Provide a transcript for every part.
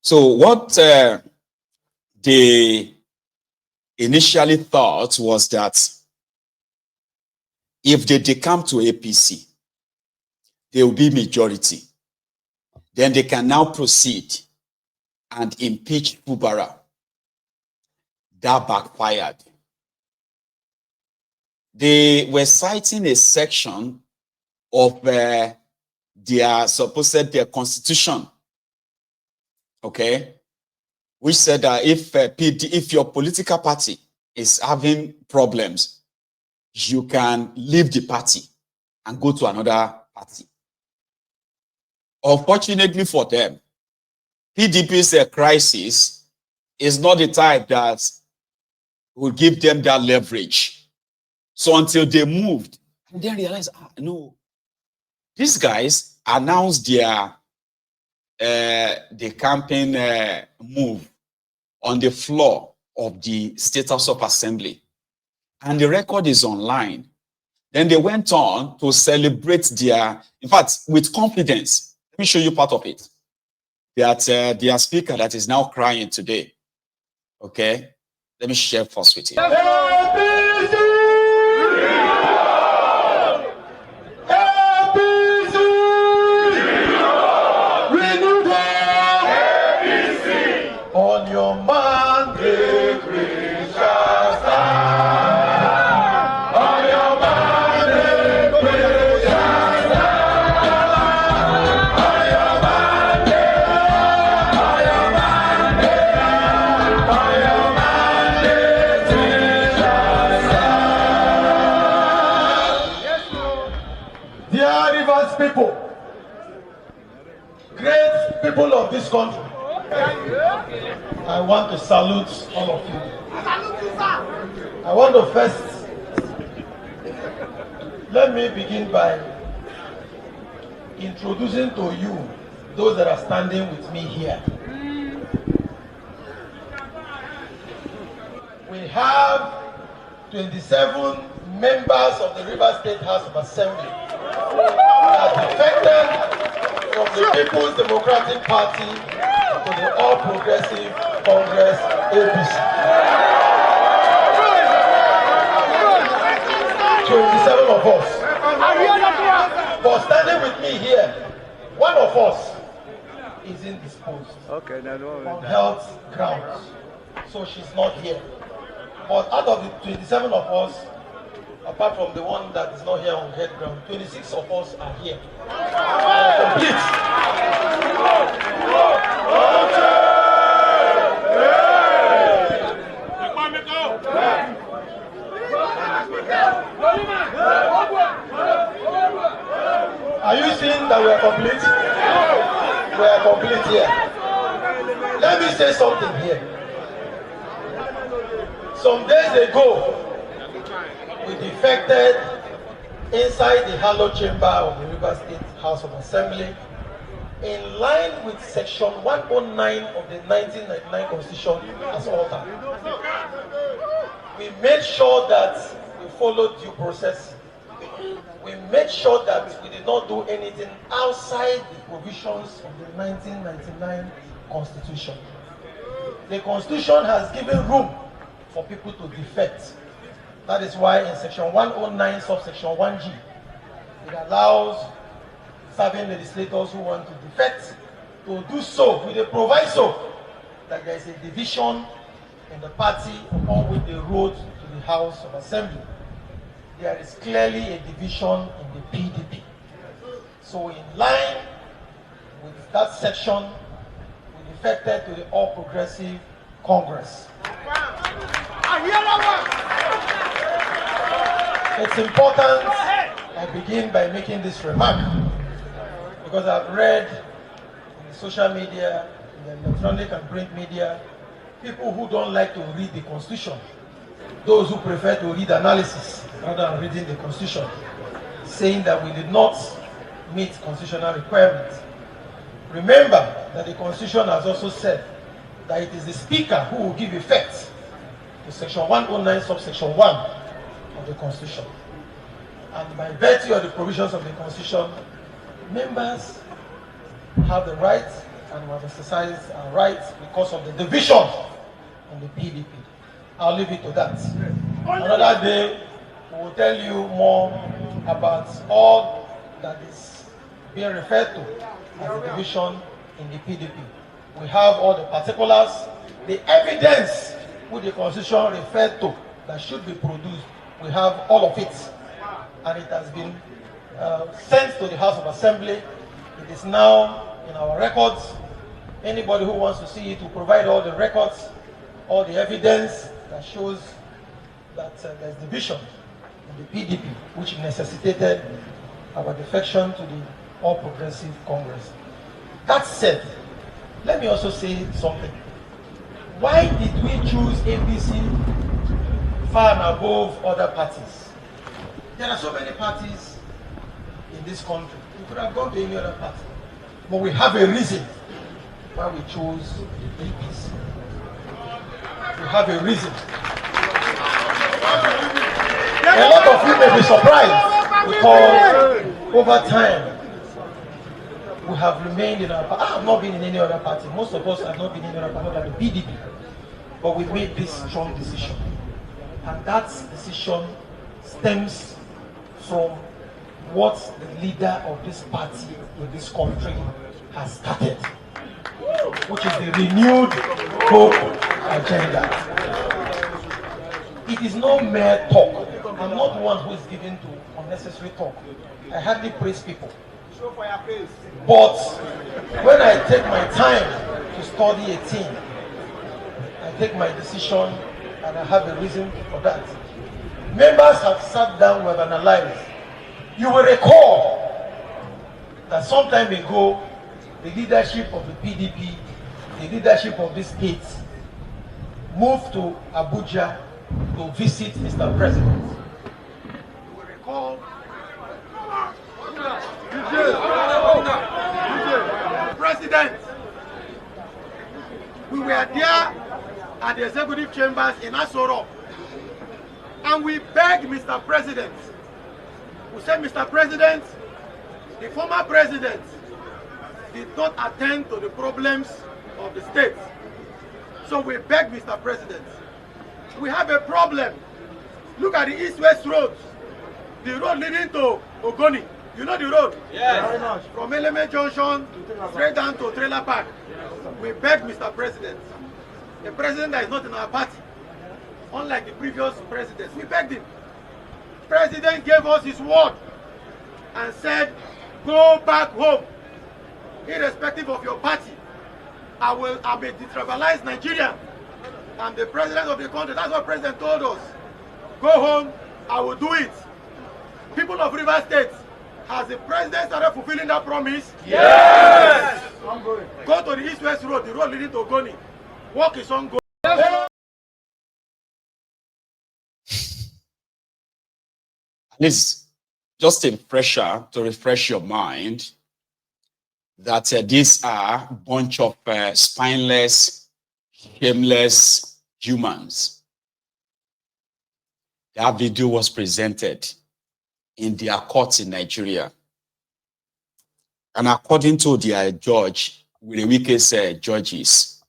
So what they initially thought was that if they decamp to APC, they will be majority. Then they can now proceed and impeach Fubara. That backfired. They were citing a section of their constitution, okay, which said that if your political party is having problems, you can leave the party and go to another party. Unfortunately for them, PDP's crisis is not the type that will give them that leverage. So until they moved, and then realized, no, these guys announced the campaign move on the floor of the State House of Assembly, and the record is online. Then they went on to celebrate in fact, with confidence. Let me show you part of it. That their speaker that is now crying today. Okay, let me share first with you. On your mandate we shall stand. On your mandate we shall stand. On your mandate, on your mandate, on your mandate we shall stand. Yes, Lord. Dear Rivers people, great people of this country, I want to salute all of you. I want to first, let me begin by introducing to you those that are standing with me here. We have 27 members of the Rivers State House of Assembly that defected from the People's Democratic Party to the All Progressive Congress APC. 27 of us. But standing with me here, one of us is indisposed on health grounds, so she's not here. But out of the 27 of us, apart from the one that is not here on head ground, 26 of us are here. Complete. Are you seeing that we are complete? We are complete here. Let me say something here. Some days ago, we defected inside the hallowed chamber of the Rivers State House of Assembly in line with section 109 of the 1999 Constitution as altered. We made sure that we followed due process. We made sure that we did not do anything outside the provisions of the 1999 Constitution. The Constitution has given room for people to defect. That is why in section 109 subsection 1G, it allows serving legislators who want to defect to do so with a proviso that there is a division in the party upon which they rode to the House of Assembly. There is clearly a division in the PDP. So in line with that section, we defected to the All Progressive Congress. It's important I begin by making this remark because I've read in the social media, in the electronic and print media, people who don't like to read the Constitution, those who prefer to read analysis rather than reading the Constitution, saying that we did not meet constitutional requirements. Remember that the Constitution has also said that it is the Speaker who will give effect to section 109 subsection 1 of the Constitution. And by virtue of the provisions of the Constitution, members have the right and we have exercised our rights because of the division in the PDP. I'll leave it to that. Another day, we will tell you more about all that is being referred to as the division in the PDP. We have all the particulars, the evidence which the Constitution referred to that should be produced. We have all of it, and it has been sent to the House of Assembly. It is now in our records. Anybody who wants to see it will provide all the records, all the evidence that shows that there's division in the PDP, which necessitated our defection to the All Progressive Congress. That said, let me also say something. Why did we choose APC far and above other parties? There are so many parties in this country. We could have gone to any other party. But we have a reason why we chose APC. We have a reason. A lot of you may be surprised because over time we have remained in our party. I have not been in any other party. Most of us have not been in any other party other than the PDP. But we made this strong decision. And that decision stems from what the leader of this party in this country has started, which is the renewed hope agenda. It is no mere talk. I'm not one who is given to unnecessary talk. I hardly praise people. But when I take my time to study a team, I take my decision and I have a reason for that. Members have sat down, we have analyzed. You will recall that some time ago, the leadership of the PDP, the leadership of this state, moved to Abuja to visit Mr. President. You will recall President, we were there at the executive chambers in Asoro, and we begged Mr. President. We said, Mr. President, the former president did not attend to the problems of the state. So we begged Mr. President, we have a problem. Look at the east-west roads, the road leading to Ogoni. You know the road? Yes. Very much. From Eleme Junction straight down to Trailer Park. We begged Mr. President, the president that is not in our party, unlike the previous presidents, we begged him. President gave us his word and said, go back home, irrespective of your party. I'm a detribalized Nigerian. I'm the president of the country. That's what the president told us. Go home, I will do it. People of River State, has the president started fulfilling that promise? Yes! Go to the east-west road, the road leading to Ogoni. Work is on go. It's just a pressure to refresh your mind that these are a bunch of spineless, shameless humans. That video was presented in their courts in Nigeria. And according to their judge, Wike's judges,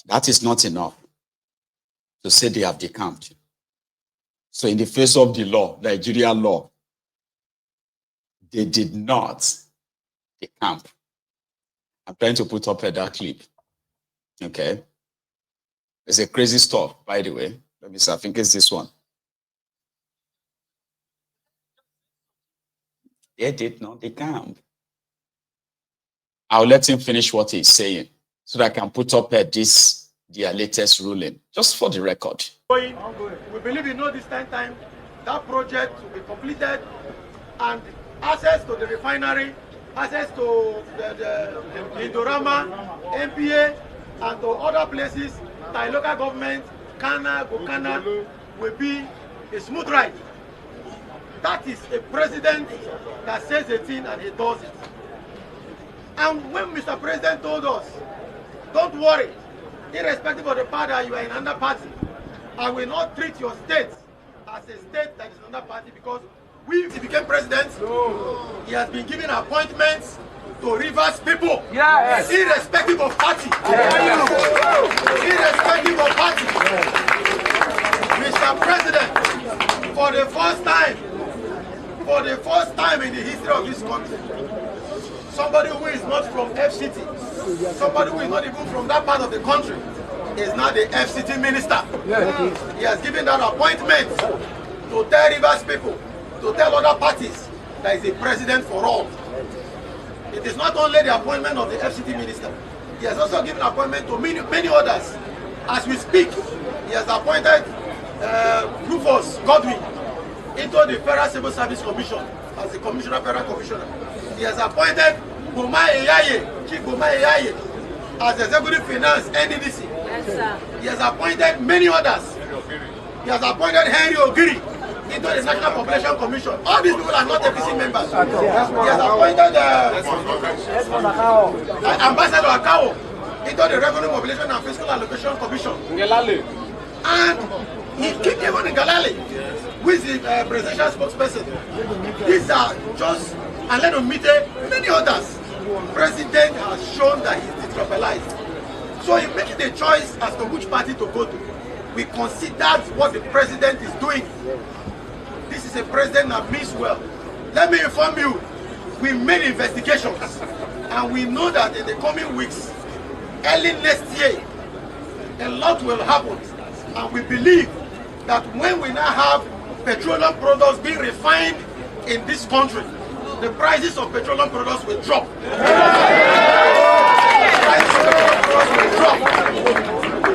that is not enough to say they have decamped. So in the face of the law, Nigerian law, they did not decamp. I'm trying to put up that clip. Okay. It's a crazy stuff, by the way. Let me see, I think it's this one. They did not decamp. I'll let him finish what he's saying so that I can put up their latest ruling, just for the record. We believe in no distant time that project will be completed, and access to the refinery, access to the Indorama, MPA, and to other places that local government, Kana, Gokana, will be a smooth ride. That is a president that says a thing and he does it. And when Mr. President told us, don't worry, irrespective of the party that you are in another party, I will not treat your state as a state that is another party, because he became president, he has been given appointments to Rivers people, Yes. irrespective of party. Irrespective of party. Mr. President, for the first time in the history of this country, somebody who is not from FCT, somebody who is not even from that part of the country, is now the FCT minister. He has given that appointment to tell Rivers people, to tell other parties, that is a president for all. It is not only the appointment of the FCT minister, he has also given appointment to many others. As we speak, he has appointed Rufus Godwin into the Federal Civil Service Commission as the Commissioner, Federal Commissioner. He has appointed Chief Boma Eyaye as Executive Finance NDDC. Yes, sir. He has appointed many others. He has appointed Henry Ogiri into the National Population Commission. All these people are not APC members. He has appointed Ambassador Akao into the Revenue Mobilization and Fiscal Allocation Commission. And he kept even in Galale, who is the presidential spokesperson. These are just, and let him meet many others. President has shown that he is detribalized. So in making the choice as to which party to go to, we considered what the president is doing. This is a president that means well. Let me inform you, we made investigations and we know that in the coming weeks, early next year, a lot will happen. And we believe that when we now have petroleum products being refined in this country, the prices of petroleum products will drop.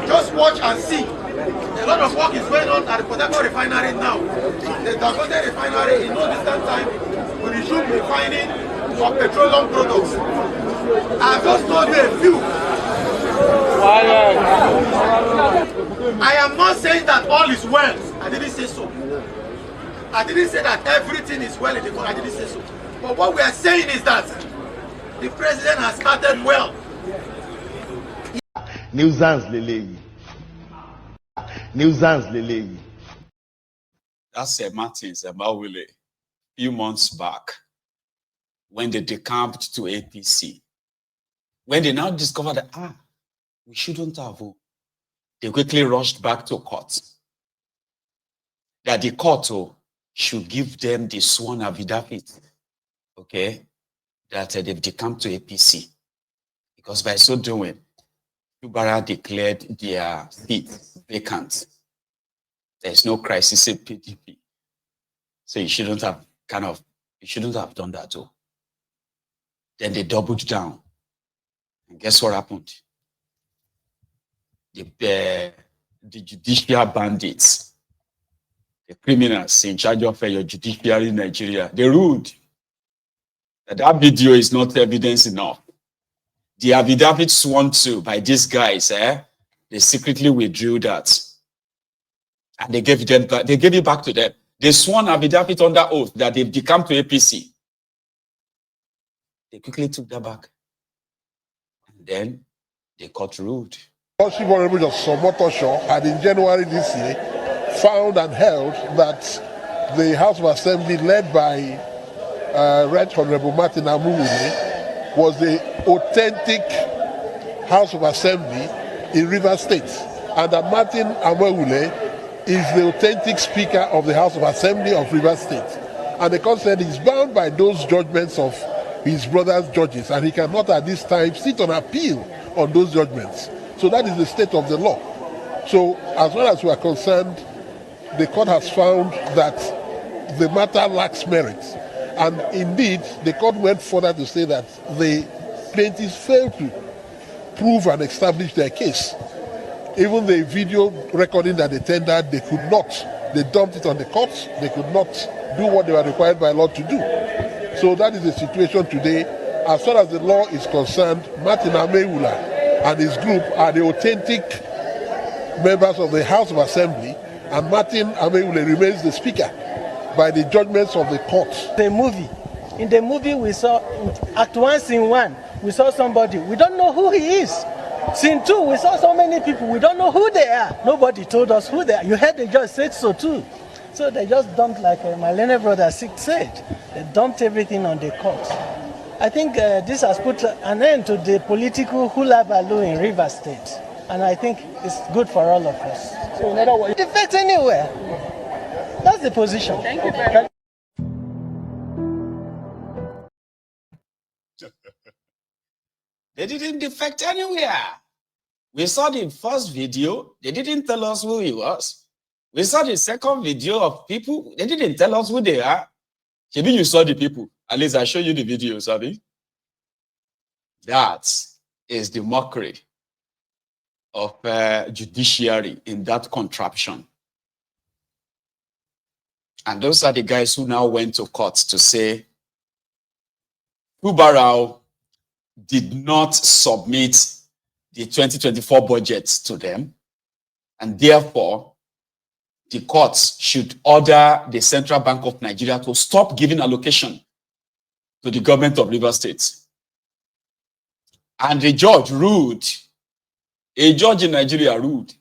Just watch and see. A lot of work is going on at the Port Harcourt refinery now. The Decamped refinery in no distant time will resume refining of petroleum products. I've just told you a few. I am not saying that all is well. I didn't say so. I didn't say that everything is well in the country. I didn't say so. But what we are saying is that the president has started well. Nuisance Lele. Nuisance Lele. That's Martins Emawile a few months back when they decamped to APC. When they now discovered that, we shouldn't have, they quickly rushed back to court. That the court should give them the sworn affidavit, okay, that they've decamped to APC. Because by so doing, Ubara declared their seat vacant. There's no crisis in PDP. So you shouldn't have done that too. Then they doubled down. And guess what happened? The judicial bandits, the criminals in charge of your judiciary in Nigeria, they ruled that video is not evidence enough. The affidavit sworn to by these guys, they secretly withdrew that. And they gave it back to them. They sworn affidavit under oath that they've decamped to APC. They quickly took that back. And then the court ruled. Chief Honorable Justice Omotosho had in January this year found and held that the House of Assembly led by Right Honorable Martin Amuwule was the authentic House of Assembly in Rivers State, and that Martin Amuwule is the authentic Speaker of the House of Assembly of Rivers State. And the court said he's bound by those judgments of his brother's judges, and he cannot at this time sit on appeal on those judgments. So that is the state of the law. So as far as we are concerned, the court has found that the matter lacks merit. And indeed, the court went further to say that the plaintiffs failed to prove and establish their case. Even the video recording that they tendered, they could not. They dumped it on the courts. They could not do what they were required by law to do. So that is the situation today. As far as the law is concerned, Martin Amuwule and his group are the authentic members of the House of Assembly, and Martin Amuwule remains the Speaker by the judgments of the courts. In the movie we saw, Act 1, Scene 1, we saw somebody, we don't know who he is. Scene 2, we saw so many people, we don't know who they are. Nobody told us who they are. You heard the judge said so too. So they just dumped, like my Lene brother said, they dumped everything on the court. I think this has put an end to the political hula baloo in Rivers State. And I think it's good for all of us. So in other words, it affects anywhere. That's the position. Thank you very much. They didn't defect anywhere. We saw the first video. They didn't tell us who he was. We saw the second video of people. They didn't tell us who they are. Maybe you saw the people. At least I show you the video, Sabi. That is the mockery of judiciary in that contraption. And those are the guys who now went to court to say Kubarao did not submit the 2024 budget to them, and therefore the courts should order the Central Bank of Nigeria to stop giving allocation to the government of Rivers State. And the judge ruled, a judge in Nigeria ruled,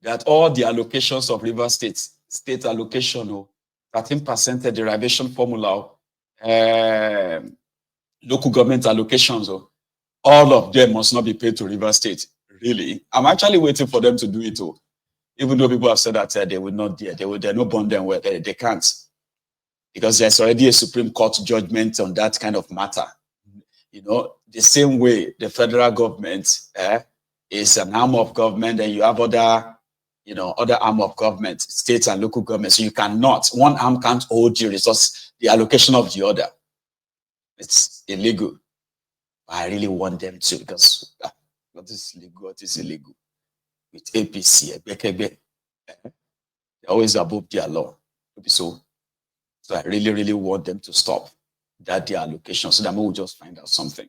that all the allocations of Rivers State allocation, 13% derivation formula, local government allocations, all of them must not be paid to Rivers State. Really? I'm actually waiting for them to do it, even though people have said that they will not dare. They're not bond them where they can't. Because there's already a Supreme Court judgment on that kind of matter. You know, the same way the federal government is an arm of government, and you have other arm of government, states and local governments. So you cannot, one arm can't hold the resource, the allocation of the other. It's illegal. I really want them to, because what is legal, what is illegal? With APC, they're always above their law. So I really, really want them to stop that their allocation, so that we'll just find out something,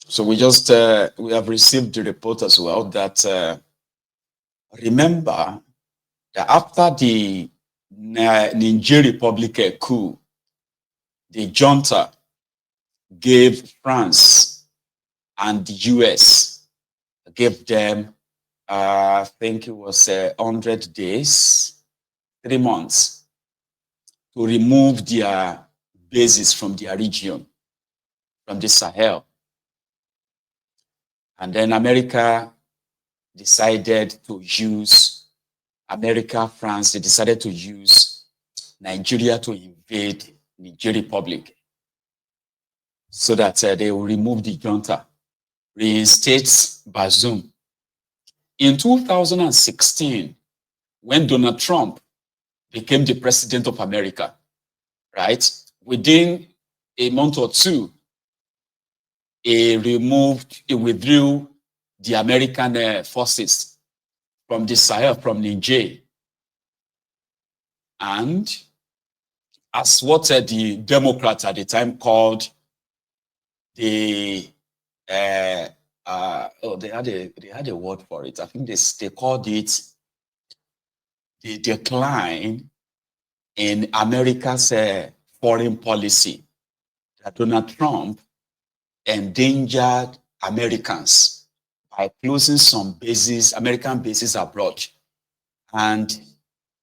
So we have received the report as well that, remember that after the Niger Republic coup, the junta gave France and the US, gave them, I think it was 100 days, 3 months, to remove their bases from their region, from the Sahel. And then America decided to use, France, they decided to use Nigeria to invade Niger Republic, so that they will remove the junta, reinstate Bazoum. In 2016, when Donald Trump became the president of America, right? Within a month or two, he withdrew the American forces from the Sahel, from Niger. And as what the Democrats at the time called they had a word for it. I think they called it the decline in America's foreign policy, that Donald Trump endangered Americans by closing some bases, American bases abroad, and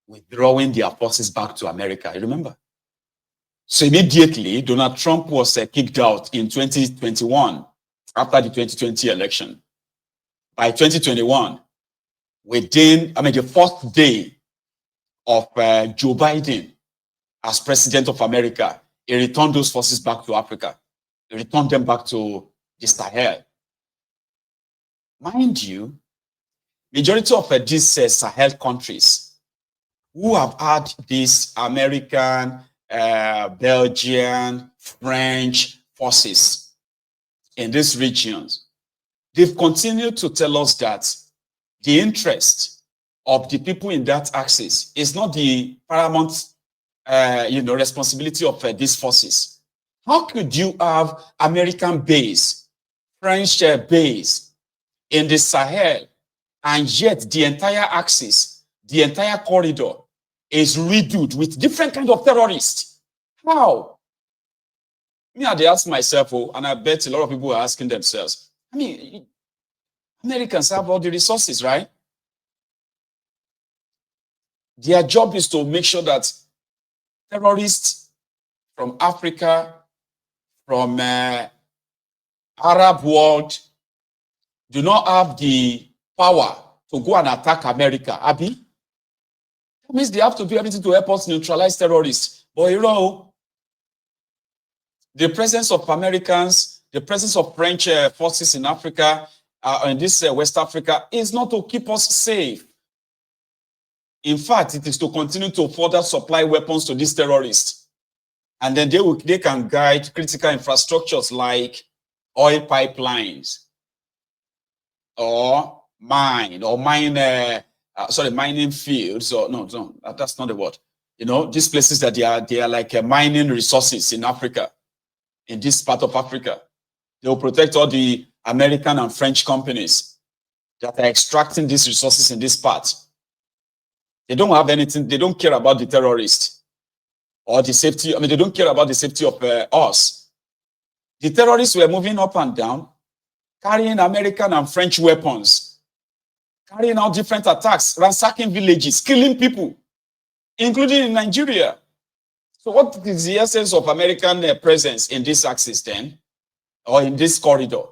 withdrawing their forces back to America. You remember? So immediately, Donald Trump was kicked out in 2021 after the 2020 election. By 2021, the first day of Joe Biden as president of America, he returned those forces back to Africa. He returned them back to the Sahel. Mind you, majority of these Sahel countries who have had these American, Belgian, French forces in these regions, they've continued to tell us that the interest of the people in that axis is not the paramount responsibility of these forces. How could you have American base, French base in the Sahel, and yet the entire axis, the entire corridor is riddled with different kinds of terrorists? How? I ask myself, and I bet a lot of people are asking themselves, Americans have all the resources, right? Their job is to make sure that terrorists from Africa, from Arab world, do not have the power to go and attack America, Abi? That means they have to do everything to help us neutralize terrorists. But you know, the presence of Americans, the presence of French forces in Africa, in this West Africa, is not to keep us safe. In fact, it is to continue to further supply weapons to these terrorists. And then they can guide critical infrastructures like oil pipelines, or mining fields, or no, that's not the word. You know, these places that they are like mining resources in Africa, in this part of Africa. They will protect all the American and French companies that are extracting these resources in this part. They don't have anything, they don't care about the terrorists or the safety. I mean, they don't care about the safety of us. The terrorists were moving up and down, carrying American and French weapons, carrying out different attacks, ransacking villages, killing people, including in Nigeria. So what is the essence of American presence in this axis then, or in this corridor?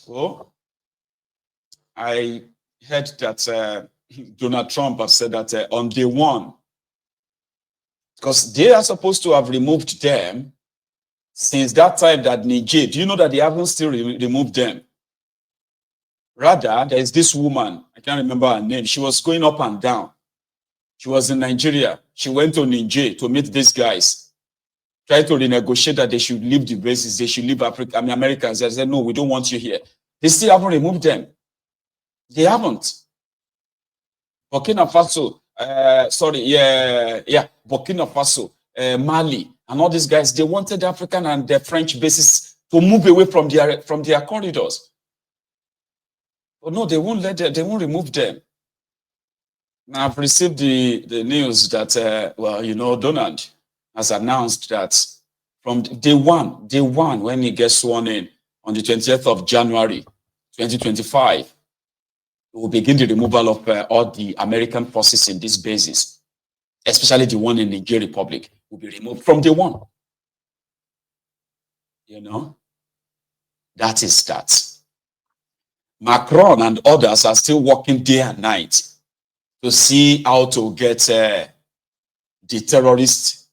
Well, I heard that Donald Trump has said that on day one, because they are supposed to have removed them since that time that Niger, do you know that they haven't still removed them? Rather, there is this woman, I can't remember her name, she was going up and down. She was in Nigeria. She went to Niger to meet these guys, tried to renegotiate that they should leave the bases, they should leave Africa. I mean, Americans. They said, no, we don't want you here. They still haven't removed them. They haven't. Burkina Faso, Burkina Faso, Mali, and all these guys, they wanted African and the French bases to move away from their corridors. But no, they won't they won't remove them. Now, I've received the news that, well, you know, Donald has announced that from day one, when he gets sworn in on the 20th of January, 2025, we will begin the removal of all the American forces in these bases, especially the one in the Niger Republic, will be removed from day one. You know, that is that. Macron and others are still working day and night to see how to get the terrorists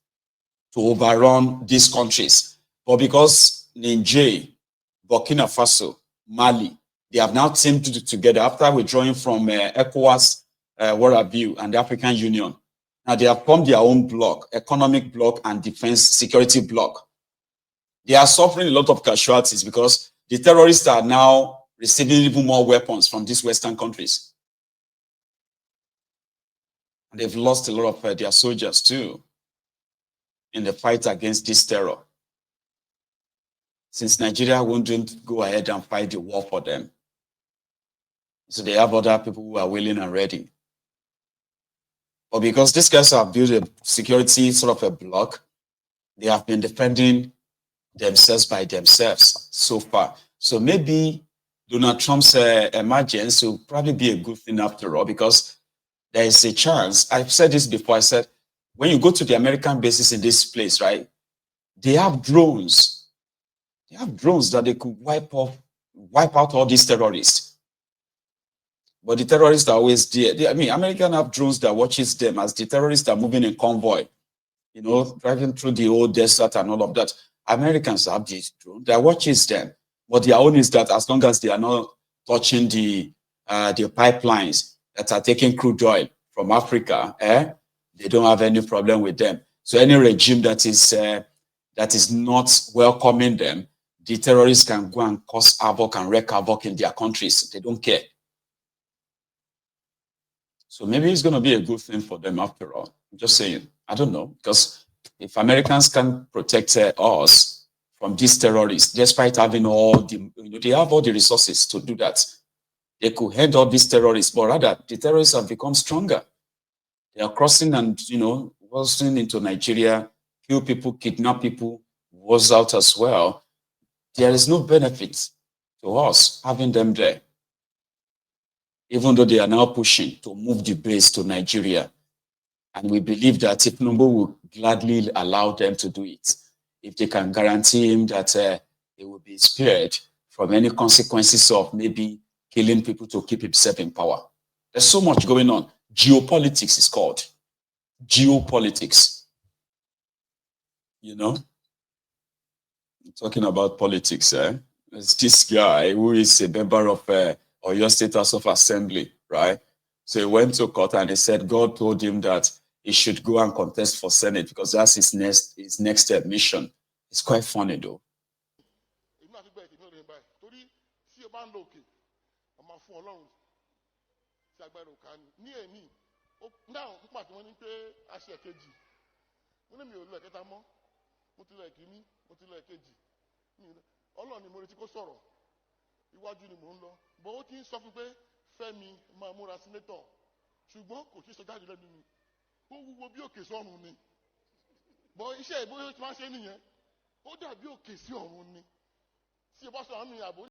to overrun these countries. But because Niger, Burkina Faso, Mali, they have now teamed together after withdrawing from ECOWAS, and the African Union. Now they have formed their own bloc, economic bloc and defense security bloc. They are suffering a lot of casualties because the terrorists are now receiving even more weapons from these Western countries. And they've lost a lot of their soldiers too in the fight against this terror, since Nigeria wouldn't go ahead and fight the war for them. So they have other people who are willing and ready. But because these guys have built a security sort of a bloc, they have been defending themselves by themselves so far. So maybe Donald Trump's emergence will probably be a good thing after all, because there is a chance. I've said this before. I said, when you go to the American bases in this place, right, they have drones. They have drones that they could wipe out all these terrorists. But the terrorists are always there. I mean, Americans have drones that watches them as the terrorists are moving in convoy, you know, driving through the old desert and all of that. Americans have these drones that watches them. But their own is that as long as they are not touching the pipelines that are taking crude oil from Africa, they don't have any problem with them. So any regime that is not welcoming them, the terrorists can go and cause havoc and wreak havoc in their countries. They don't care. So maybe it's going to be a good thing for them after all. I'm just saying. I don't know. Because if Americans can protect us from these terrorists, despite having all the, they have all the resources to do that. They could head off these terrorists, but rather the terrorists have become stronger. They are crossing and, crossing into Nigeria, kill people, kidnap people, was out as well. There is no benefit to us having them there, even though they are now pushing to move the base to Nigeria. And we believe that if Tinubu will gladly allow them to do it, if they can guarantee him that he will be spared from any consequences of maybe killing people to keep himself in power. There's so much going on. Geopolitics is called. Geopolitics. You know? Talking about politics, there's this guy who is a member of Oyo State House of Assembly, right? So he went to court and he said God told him that he should go and contest for Senate because that's his next mission. It's quite funny though. Ọlọ́run ni mo retí kó sọ̀rọ̀ iwájú ni mò ń lọ bó ó ti ń sọ fún pé Fẹ́mi máa múra sínétọ̀ ṣùgbọ́n kò tí ì sọ jáde lẹ́nu mi ó wúwo bí òkè sọ́run ni bó iṣẹ́ ìbóyè tí wọ́n ṣe nìyẹn ó dàbí òkè sí ọ̀run ni tí o bá sọ àmì àbò